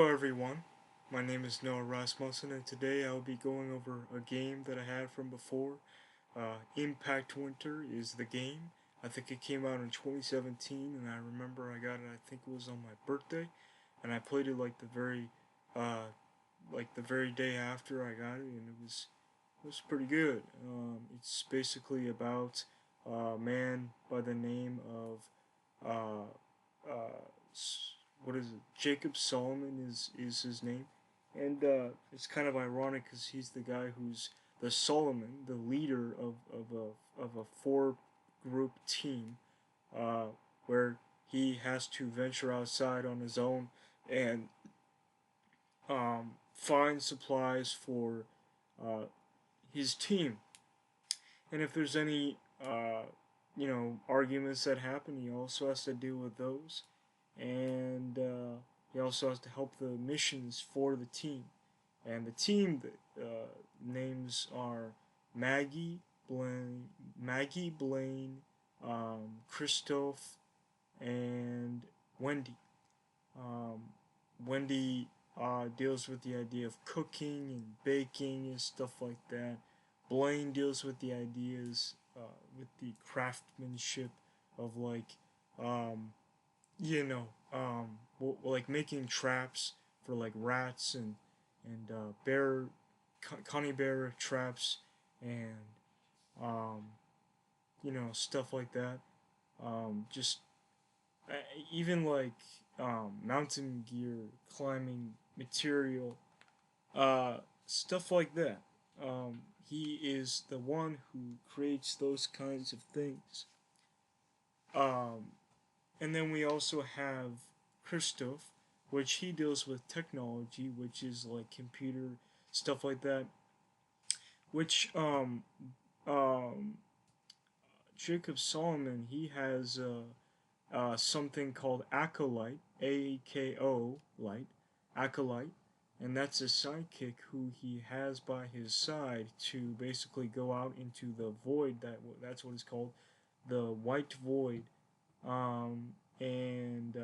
Hello everyone, my name is Noah Rasmussen and today I will be going over a game that I had from before. Impact Winter is the game. I think it came out in 2017 and I remember I got it, I think it was on my birthday, and I played it uh, like the very day after I got it, and it was pretty good. It's basically about a man by the name of uh, what is it? Jacob Solomon is his name, and it's kind of ironic because he's the guy who's the Solomon, the leader of a four group team, uh, where he has to venture outside on his own and find supplies for uh, his team. And if there's any arguments that happen, he also has to deal with those, and he also has to help the missions for the team. And the team names are Maggie, Blaine, Christoph, and Wendy. Um, Wendy deals with the idea of cooking and baking and stuff like that. Blaine deals with the ideas, with the craftsmanship of um, like making traps for like rats and Connie bear traps and um, stuff like that. Just uh, even like mountain gear, climbing material, stuff like that. He is the one who creates those kinds of things. Um, and then we also have Christoph, which he deals with technology, which is like computer stuff like that. Which um, Jacob Solomon, he has something called Acolyte, A-K-O, light, Acolyte, and that's a sidekick who he has by his side to basically go out into the void. That's what it's called, the white void, and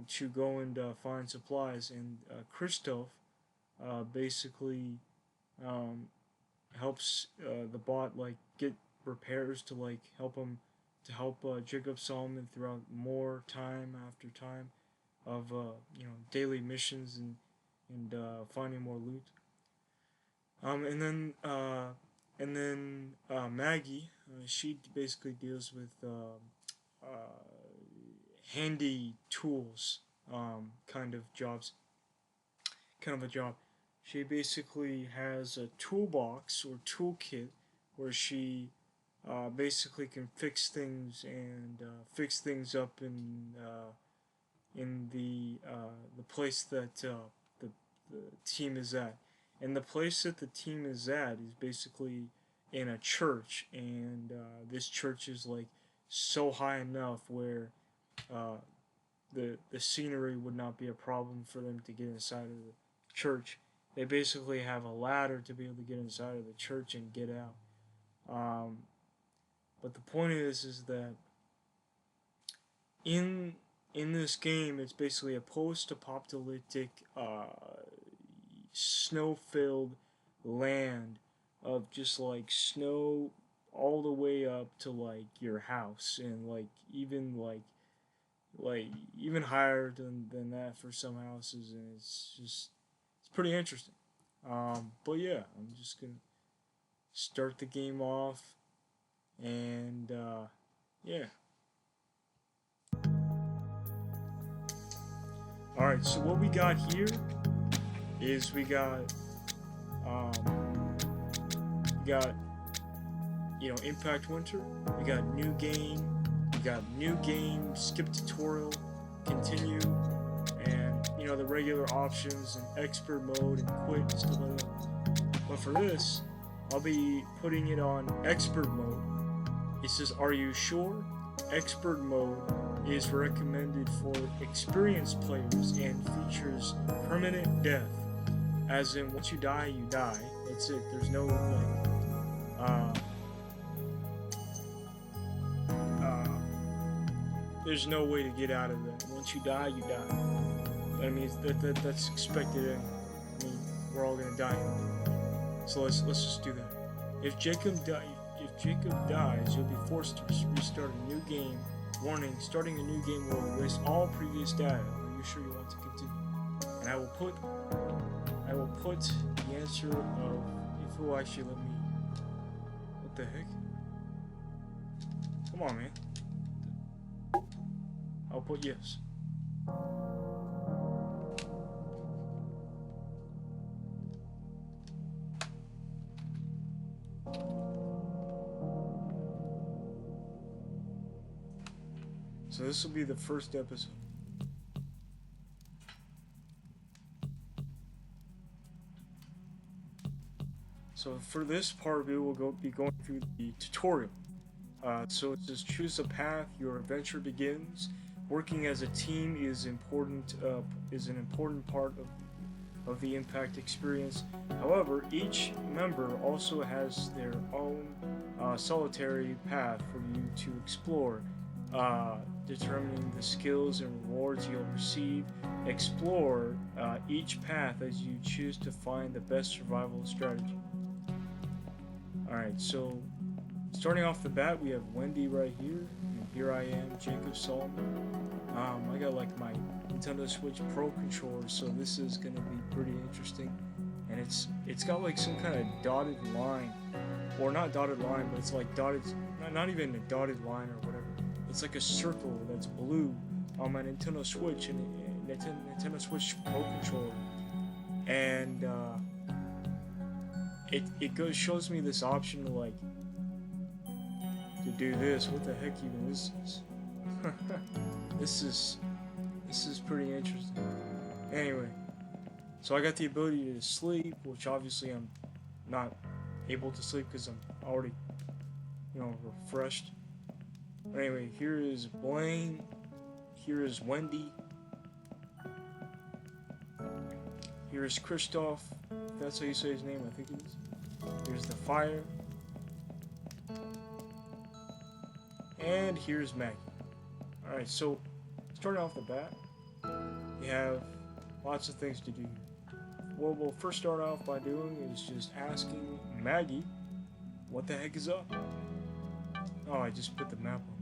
to go and find supplies. And Christoph basically um, helps the bot like get repairs to like help Jacob Solomon throughout more time after time of daily missions and finding more loot. And then Maggie, she basically deals with handy tools, kind of jobs, kind of a job. She basically has a toolbox or toolkit where she basically can fix things and fix things up in the place that the team is at. And the place that the team is at is basically in a church, and this church is like so high enough where uh, the scenery would not be a problem for them to get inside of the church. They basically have a ladder to be able to get inside of the church and get out. Um, but the point is that in in this game, it's basically a post-apocalyptic, snow-filled land of just like snow all the way up to like your house, and like like even higher than that for some houses, and it's pretty interesting. But yeah, I'm just gonna start the game off, and yeah. All right, so what we got here is um, we got Impact Winter. We got new game. We got new game. Skip tutorial. Continue. And the regular options and expert mode and quit and stuff like that. But for this, I'll be putting it on expert mode. It says, "Are you sure?" Expert mode is recommended for experienced players and features permanent death. As in, once you die, you die. That's it. There's no uh, uh, there's no way to get out of that. Once you die, you die. I mean, that's expected. I mean, we're all gonna die. So let's just do that. If Jacob dies, you'll be forced to restart a new game. Warning: starting a new game will erase all previous data. Are you sure you want to continue? And I will put the answer of if it will actually let me. What the heck? Come on, man. I'll put yes. So this will be the first episode. So for this part, we will be going through the tutorial. So it says choose a path. Your adventure begins. Working as a team is important. Is an important part of the Impact experience. However, each member also has their own solitary path for you to explore. Determining the skills and rewards you'll receive. Explore each path as you choose to find the best survival strategy. Alright, so starting off the bat, we have Wendy right here, and here I am, Jacob Solomon. I got like my Nintendo Switch Pro controller, so this is gonna be pretty interesting. And it's got like some kind of dotted line, or not dotted line, but it's like dotted, not even a dotted line or whatever. It's like a circle that's blue on my Nintendo Switch and Nintendo Switch Pro controller, and it shows me this option to like to do this. What the heck even is this? This is pretty interesting. Anyway, so I got the ability to sleep, which obviously I'm not able to sleep because I'm already, refreshed. Anyway, here is Blaine. Here is Wendy. Here is Christoph. If that's how you say his name, I think it is. Here's the fire. And here's Maggie. Alright, so starting off the bat, you have lots of things to do. What we'll first start off by doing is just asking Maggie, what the heck is up? Oh, I just put the map on.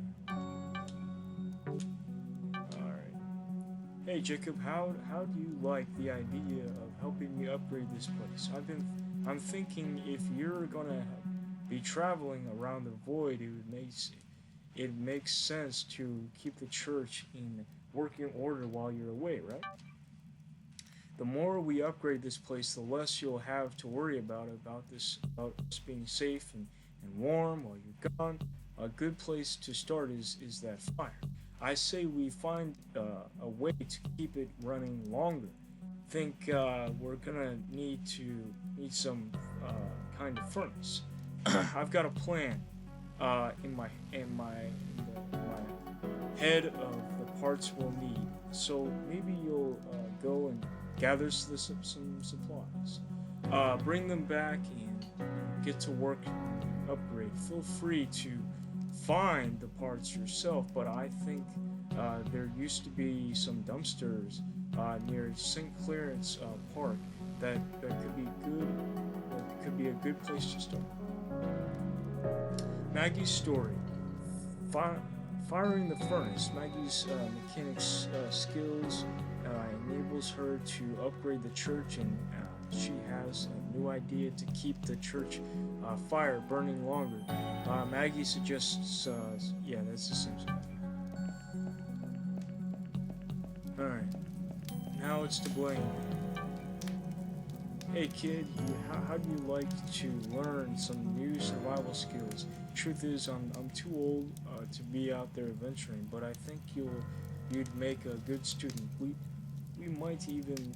Hey Jacob, how do you like the idea of helping me upgrade this place? I'm thinking if you're gonna be traveling around the void, it makes sense to keep the church in working order while you're away, right? The more we upgrade this place, the less you'll have to worry about us being safe and warm while you're gone. A good place to start is that fire. I say we find a way to keep it running longer. Think we're gonna need some kind of furnace. I've got a plan in my head of the parts we'll need. So maybe you'll go and gather some supplies. Bring them back and get to work and upgrade. Feel free to find the parts yourself, but I think there used to be some dumpsters near St. Clarence Park that could be good. That could be a good place to start. Maggie's story. Firing the furnace. Maggie's mechanics skills enables her to upgrade the church, and she has a new idea to keep the church fire burning longer. Maggie suggests, that's the same thing. Alright, now it's to Blaine. Hey kid, how do you like to learn some new survival skills? Truth is, I'm too old to be out there adventuring, but I think you'd make a good student. We might even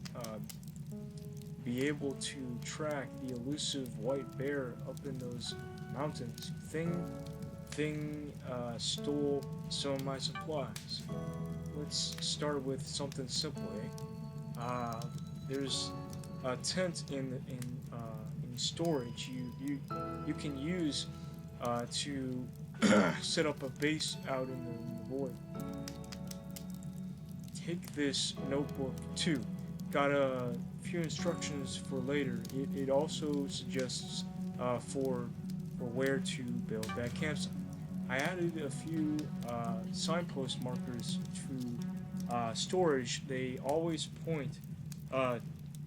be able to track the elusive white bear up in those mountains. Thing stole some of my supplies. Let's start with something simple, eh? There's a tent in storage you can use to set up a base out in the void. take this notebook too. Got a few instructions for later. It also suggests for where to build that campsite. I added a few signpost markers to storage. They always point uh,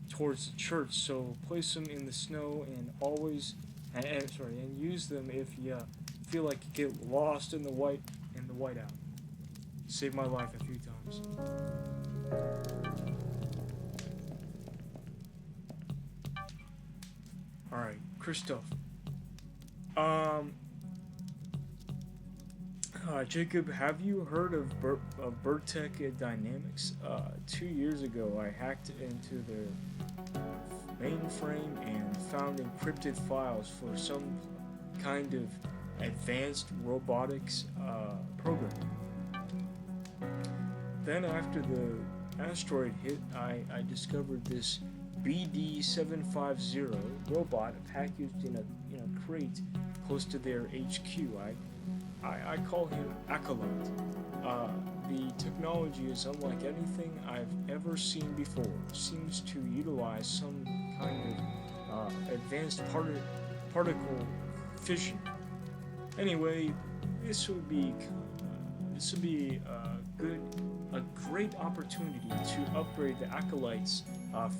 towards the church, so place them in the snow and always and use them if you feel like you get lost in the whiteout. Saved my life a few times. All right, Christoph. Um, Jacob, have you heard of Burtech Dynamics? 2 years ago, I hacked into their mainframe and found encrypted files for some kind of advanced robotics program. Then, after the asteroid hit, I discovered this BD-750 robot packaged in a crate close to their HQ. I call him Acolyte. The technology is unlike anything I've ever seen before. Seems to utilize some kind of advanced particle fission. Anyway, this would be a great opportunity to upgrade the Acolyte's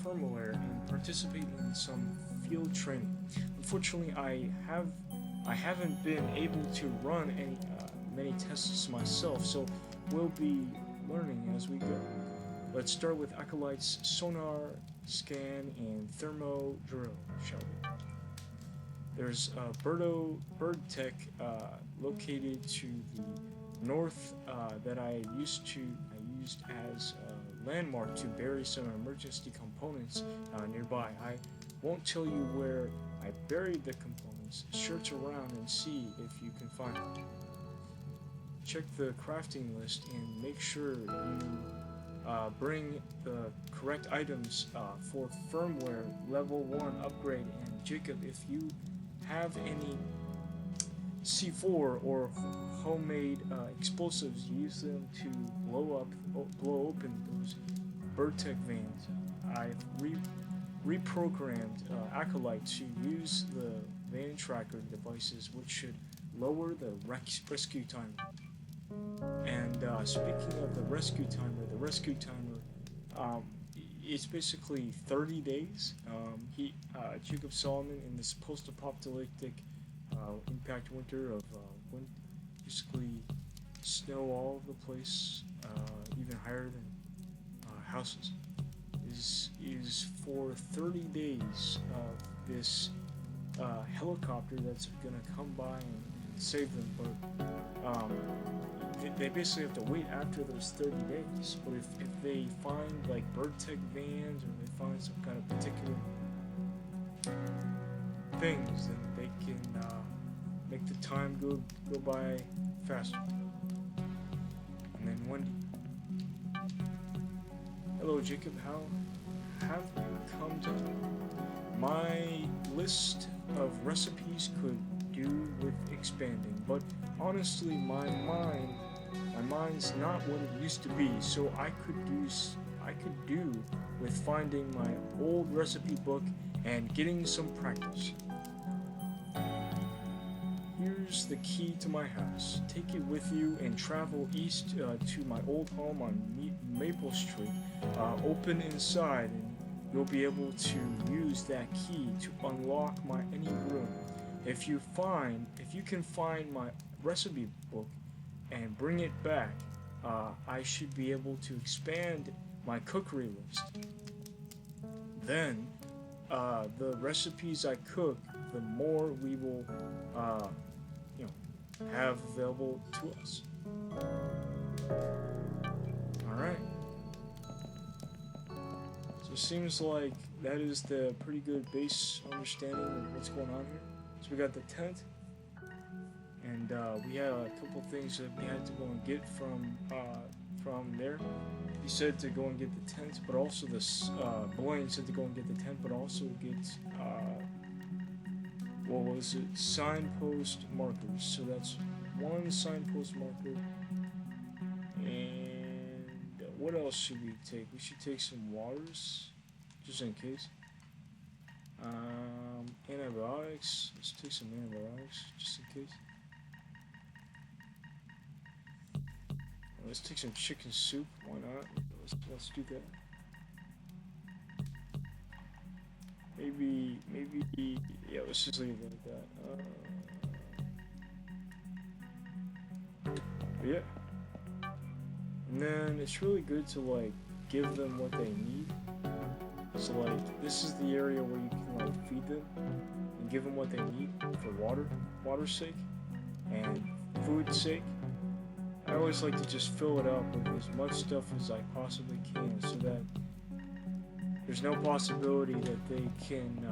firmware and participate in some field training. Unfortunately, I haven't been able to run many tests myself, so we'll be learning as we go. Let's start with Acolyte's sonar, scan, and thermo drill, shall we? There's Birdtech located to the north that I used as a landmark to bury some emergency components nearby. I won't tell you where I buried the components. Search around and see if you can find them. Check the crafting list and make sure you bring the correct items for firmware level 1 upgrade. And Jacob, if you have any C4 or homemade explosives, use them to blow open those Birdtech vans. I've reprogrammed Acolyte to use the van tracker devices, which should lower the rescue timer. And speaking of the rescue timer, it's basically 30 days. Jacob Solomon in this post-apocalyptic impact winter of basically snow all over the place, even higher than houses, is for 30 days of this helicopter that's gonna come by and save them. But they basically have to wait after those 30 days. But if they find like Birdtech vans, or they find some kind of particular things, then they can make the time go by faster. And then Wendy. Hello, Jacob. How have you come to? My list of recipes could do with expanding, but honestly, my mind's not what it used to be. So I could do with finding my old recipe book and getting some practice. Here's the key to my house. Take it with you and travel east to my old home on Maple Street. Open inside, and you'll be able to use that key to unlock any room. If you can find my recipe book and bring it back, I should be able to expand my cookery list. Then, the recipes I cook, the more we will, have available to us. Alright. So it seems like that is the pretty good base understanding of what's going on here. So we got the tent, and we had a couple things that we had to go and get from there. He said to go and get the tent, but also this Blaine said to go and get the tent, but also get signpost markers. So that's one signpost marker. And what else should we take? We should take some waters, just in case. Antibiotics. Let's take some antibiotics, just in case. Let's take some chicken soup. Why not? Let's do that. Maybe, yeah. Let's just leave it like that. But yeah. And then it's really good to like give them what they need. So like this is the area where you can like feed them and give them what they need for water's sake, and food's sake. I always like to just fill it up with as much stuff as I possibly can, so that there's no possibility that they can,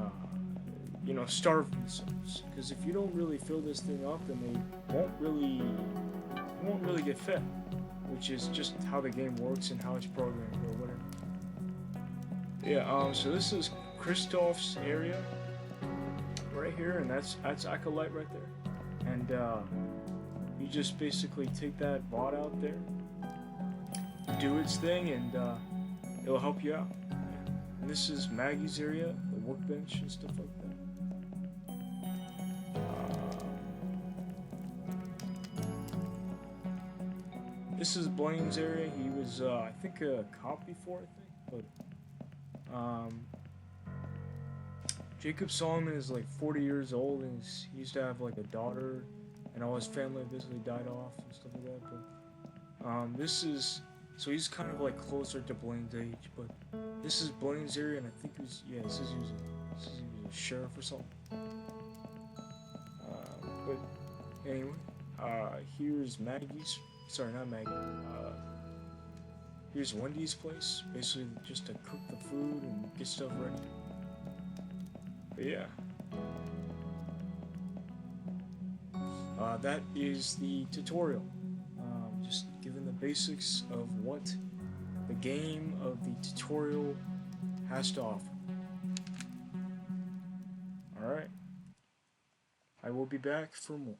starve themselves. Because if you don't really fill this thing up, then they won't really get fed, which is just how the game works and how it's programmed or whatever. Yeah. So this is Kristoff's area right here, and that's Acolyte right there, and you just basically take that bot out there, do its thing, and it'll help you out. And this is Maggie's area, the workbench and stuff like that. This is Blaine's area. He was, I think, a cop before, but Jacob Solomon is like 40 years old, and he used to have like a daughter, and all his family basically died off and stuff like that. But this is, so he's kind of like closer to Blaine's age. But this is Blaine's area, and I think this is he was a sheriff or something. But anyway, here's Maggie's. Sorry, not Maggie. Here's Wendy's place, basically just to cook the food and get stuff ready. But yeah. That is the tutorial. Just given the basics of what the game of the tutorial has to offer. Alright. I will be back for more.